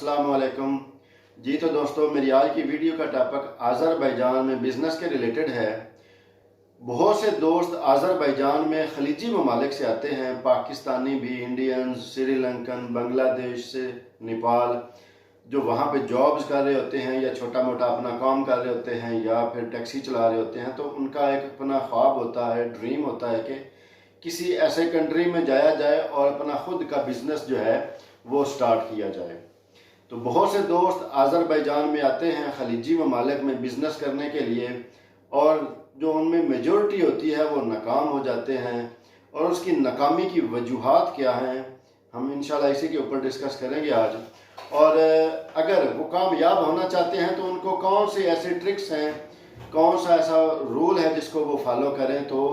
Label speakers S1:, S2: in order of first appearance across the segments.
S1: अस्सलाम वालेकुम जी। तो दोस्तों, मेरी आज की वीडियो का टॉपिक आज़रबाईजान में बिज़नेस के रिलेटेड है। बहुत से दोस्त आज़रबाईजान में खलीजी ममालिक से आते हैं, पाकिस्तानी भी, इंडियंस, श्रीलंकन, बांग्लादेश से, नेपाल, जो वहाँ पे जॉब्स कर रहे होते हैं या छोटा मोटा अपना काम कर रहे होते हैं या फिर टैक्सी चला रहे होते हैं। तो उनका एक अपना ख्वाब होता है, ड्रीम होता है कि किसी ऐसे कंट्री में जाया जाए और अपना खुद का बिज़नेस जो है वो स्टार्ट किया जाए। तो बहुत से दोस्त आज़रबाईजान में आते हैं खलीजी ममालिक में बिज़नेस करने के लिए, और जो उनमें मेजॉरिटी होती है वो नाकाम हो जाते हैं। और उसकी नाकामी की वजूहात क्या हैं, हम इंशाल्लाह इसी के ऊपर डिस्कस करेंगे आज। और अगर वो कामयाब होना चाहते हैं तो उनको कौन से ऐसे ट्रिक्स हैं, कौन सा ऐसा रूल है जिसको वो फॉलो करें तो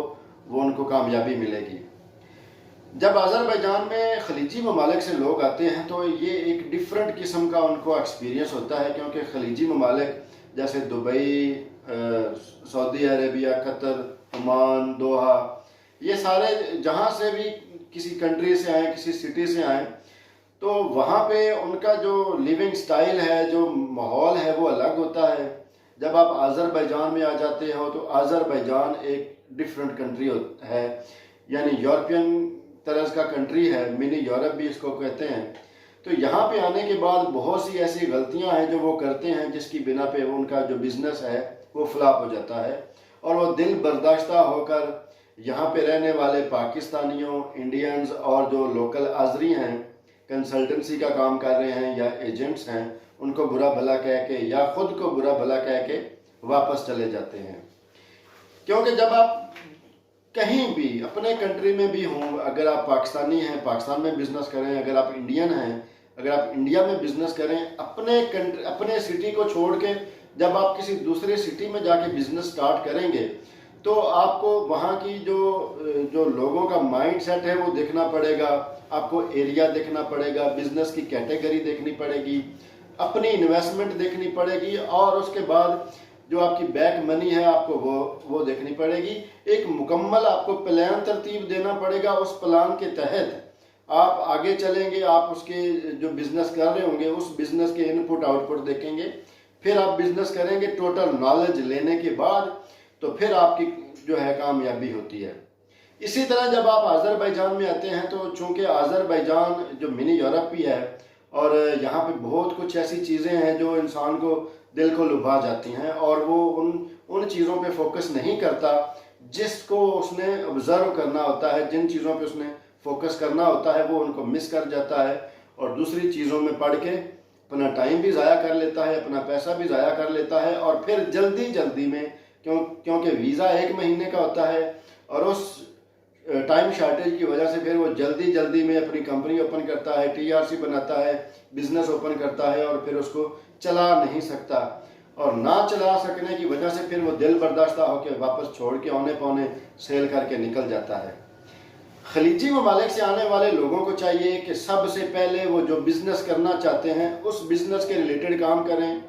S1: वो उनको कामयाबी मिलेगी। जब आज़रबाईजान में खलीजी ममालिक से लोग आते हैं तो ये एक डिफरेंट किस्म का उनको एक्सपीरियंस होता है, क्योंकि खलीजी ममालिक जैसे Dubai, Saudi Arabia, Qatar, Oman, Doha, ये सारे जहाँ से भी किसी कंट्री से आए, किसी सिटी से आए, तो वहाँ पे उनका जो लिविंग स्टाइल है, जो माहौल है वो अलग होता है। जब आप आज़रबाईजान में आ जाते हो तो आज़रबाईजान एक डिफरेंट कंट्री है, यानी यूरोपियन तरह का कंट्री है, मिनी यूरोप भी इसको कहते हैं। तो यहाँ पे आने के बाद बहुत सी ऐसी गलतियाँ हैं जो वो करते हैं, जिसकी बिना पे उनका जो बिज़नेस है वो फ्लॉप हो जाता है। और वो दिल बर्दाश्ता होकर यहाँ पे रहने वाले पाकिस्तानियों, इंडियंस और जो लोकल आज़री हैं, कंसल्टेंसी का काम कर रहे हैं या एजेंट्स हैं, उनको बुरा भला कह के या ख़ुद को बुरा भला कह के वापस चले जाते हैं। क्योंकि जब आप कहीं भी अपने कंट्री में भी हों, अगर आप पाकिस्तानी हैं पाकिस्तान में बिज़नेस करें, अगर आप इंडियन हैं अगर आप इंडिया में बिज़नेस करें, अपने कंट्री, अपने सिटी को छोड़ के जब आप किसी दूसरे सिटी में जाके बिज़नेस स्टार्ट करेंगे तो आपको वहाँ की जो लोगों का माइंड सेट है वो देखना पड़ेगा, आपको एरिया देखना पड़ेगा, बिज़नेस की कैटेगरी देखनी पड़ेगी, अपनी इन्वेस्टमेंट देखनी पड़ेगी, और उसके बाद जो आपकी बैक मनी है आपको वो देखनी पड़ेगी। एक मुकम्मल आपको प्लान तरतीब देना पड़ेगा। उस प्लान के तहत आप आगे चलेंगे, आप उसके जो बिज़नेस कर रहे होंगे उस बिज़नेस के इनपुट आउटपुट देखेंगे, फिर आप बिज़नेस करेंगे। टोटल नॉलेज लेने के बाद तो फिर आपकी जो है कामयाबी होती है। इसी तरह जब आप आज़रबाईजान में आते हैं तो चूँकि आज़रबाईजान जो मिनी यूरोप भी है और यहाँ पे बहुत कुछ ऐसी चीज़ें हैं जो इंसान को दिल को लुभा जाती हैं, और वो उन चीज़ों पे फोकस नहीं करता जिसको उसने ऑब्ज़र्व करना होता है। जिन चीज़ों पे उसने फोकस करना होता है वो उनको मिस कर जाता है और दूसरी चीज़ों में पढ़ के अपना टाइम भी ज़ाया कर लेता है, अपना पैसा भी ज़ाया कर लेता है। और फिर जल्दी में क्योंकि वीज़ा 1 महीने का होता है और उस टाइम शार्टेज की वजह से फिर वो जल्दी में अपनी कंपनी ओपन करता है, टीआरसी बनाता है, बिज़नेस ओपन करता है, और फिर उसको चला नहीं सकता। और ना चला सकने की वजह से फिर वो दिल बर्दाश्ता होकर वापस छोड़ के औने पौने सेल करके निकल जाता है। खलीजी ममालिक से आने वाले लोगों को चाहिए कि सबसे पहले वो जो बिज़नेस करना चाहते हैं उस बिज़नेस के रिलेटेड काम करें,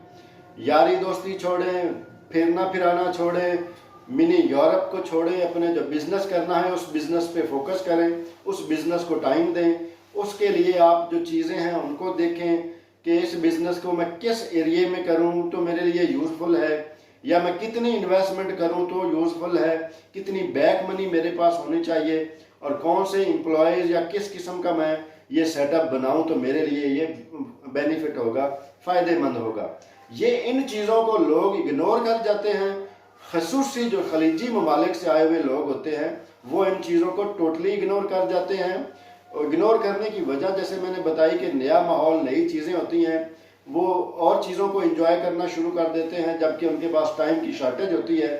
S1: यारी दोस्ती छोड़ें, फिरना फिराना छोड़ें, मिनी यूरोप को छोड़ें, अपने जो बिज़नेस करना है उस बिज़नेस पे फोकस करें, उस बिज़नेस को टाइम दें। उसके लिए आप जो चीज़ें हैं उनको देखें कि इस बिज़नेस को मैं किस एरिया में करूं तो मेरे लिए यूज़फुल है, या मैं कितनी इन्वेस्टमेंट करूं तो यूज़फुल है, कितनी बैक मनी मेरे पास होनी चाहिए, और कौन से एम्प्लॉयज़ या किस किस्म का मैं ये सेटअप बनाऊं तो मेरे लिए ये बेनिफिट होगा, फ़ायदेमंद होगा। ये इन चीज़ों को लोग इग्नोर कर जाते हैं। ख़ुसूसी जो खलीजी ममालिक से आए हुए लोग होते हैं वो इन चीज़ों को टोटली इग्नोर कर जाते हैं। और इग्नोर करने की वजह जैसे मैंने बताई कि नया माहौल, नई चीज़ें होती हैं, वो और चीज़ों को एंजॉय करना शुरू कर देते हैं, जबकि उनके पास टाइम की शॉर्टेज होती है।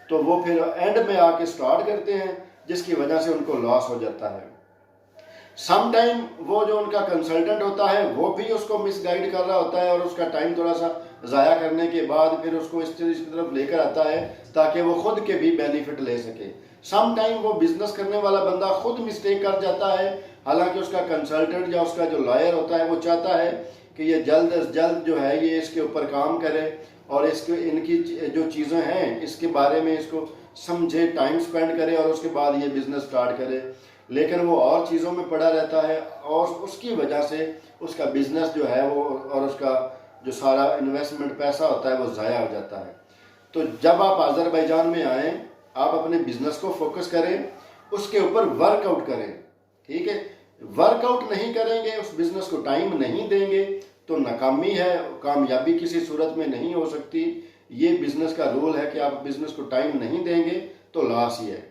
S1: तो वो फिर एंड में आके स्टार्ट करते हैं, जिसकी वजह से उनको लॉस हो जाता है। सम टाइम वो जो उनका कंसल्टेंट होता है वो भी उसको मिसगाइड कर रहा होता है, और उसका टाइम थोड़ा सा ज़ाया करने के बाद फिर उसको इस तरफ लेकर आता है ताकि वो खुद के भी बेनिफिट ले सके। सम टाइम वो बिज़नेस करने वाला बंदा खुद मिस्टेक कर जाता है, हालांकि उसका कंसल्टेंट या उसका जो लॉयर होता है वो चाहता है कि ये जल्द अज जल्द जो है ये इसके ऊपर काम करे और इनकी जो चीज़ें हैं इसके बारे में इसको समझे, टाइम स्पेंड करे और उसके बाद ये बिज़नेस स्टार्ट करे। लेकिन वो और चीज़ों में पड़ा रहता है और उसकी वजह से उसका बिज़नेस जो है वो और उसका जो सारा इन्वेस्टमेंट पैसा होता है वो ज़ाया हो जाता है। तो जब आप आज़रबाईजान में आएँ, आप अपने बिज़नेस को फोकस करें, उसके ऊपर वर्कआउट करें, ठीक है। वर्कआउट नहीं करेंगे, उस बिज़नेस को टाइम नहीं देंगे तो नाकामी है, कामयाबी किसी सूरत में नहीं हो सकती। ये बिज़नेस का रूल है कि आप बिज़नेस को टाइम नहीं देंगे तो लॉस ही है।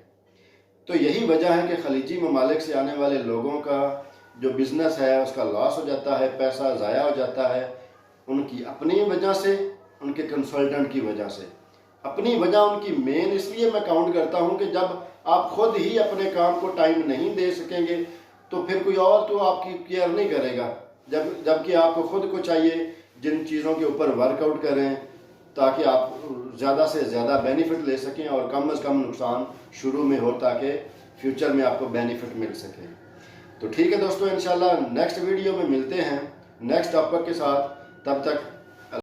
S1: तो यही वजह है कि खलीजी ममालिक से आने वाले लोगों का जो बिज़नेस है उसका लॉस हो जाता है, पैसा ज़ाया हो जाता है, उनकी अपनी वजह से, उनके कंसल्टेंट की वजह से। अपनी वजह उनकी मेन इसलिए मैं काउंट करता हूँ कि जब आप खुद ही अपने काम को टाइम नहीं दे सकेंगे तो फिर कोई और तो आपकी केयर नहीं करेगा, जबकि आपको खुद को चाहिए जिन चीज़ों के ऊपर वर्कआउट करें ताकि आप ज़्यादा से ज़्यादा बेनिफिट ले सकें और कम से कम नुकसान शुरू में हो ताकि फ्यूचर में आपको बेनिफिट मिल सके। तो ठीक है दोस्तों, इंशाल्लाह नेक्स्ट वीडियो में मिलते हैं नेक्स्ट टॉपिक के साथ। तब तक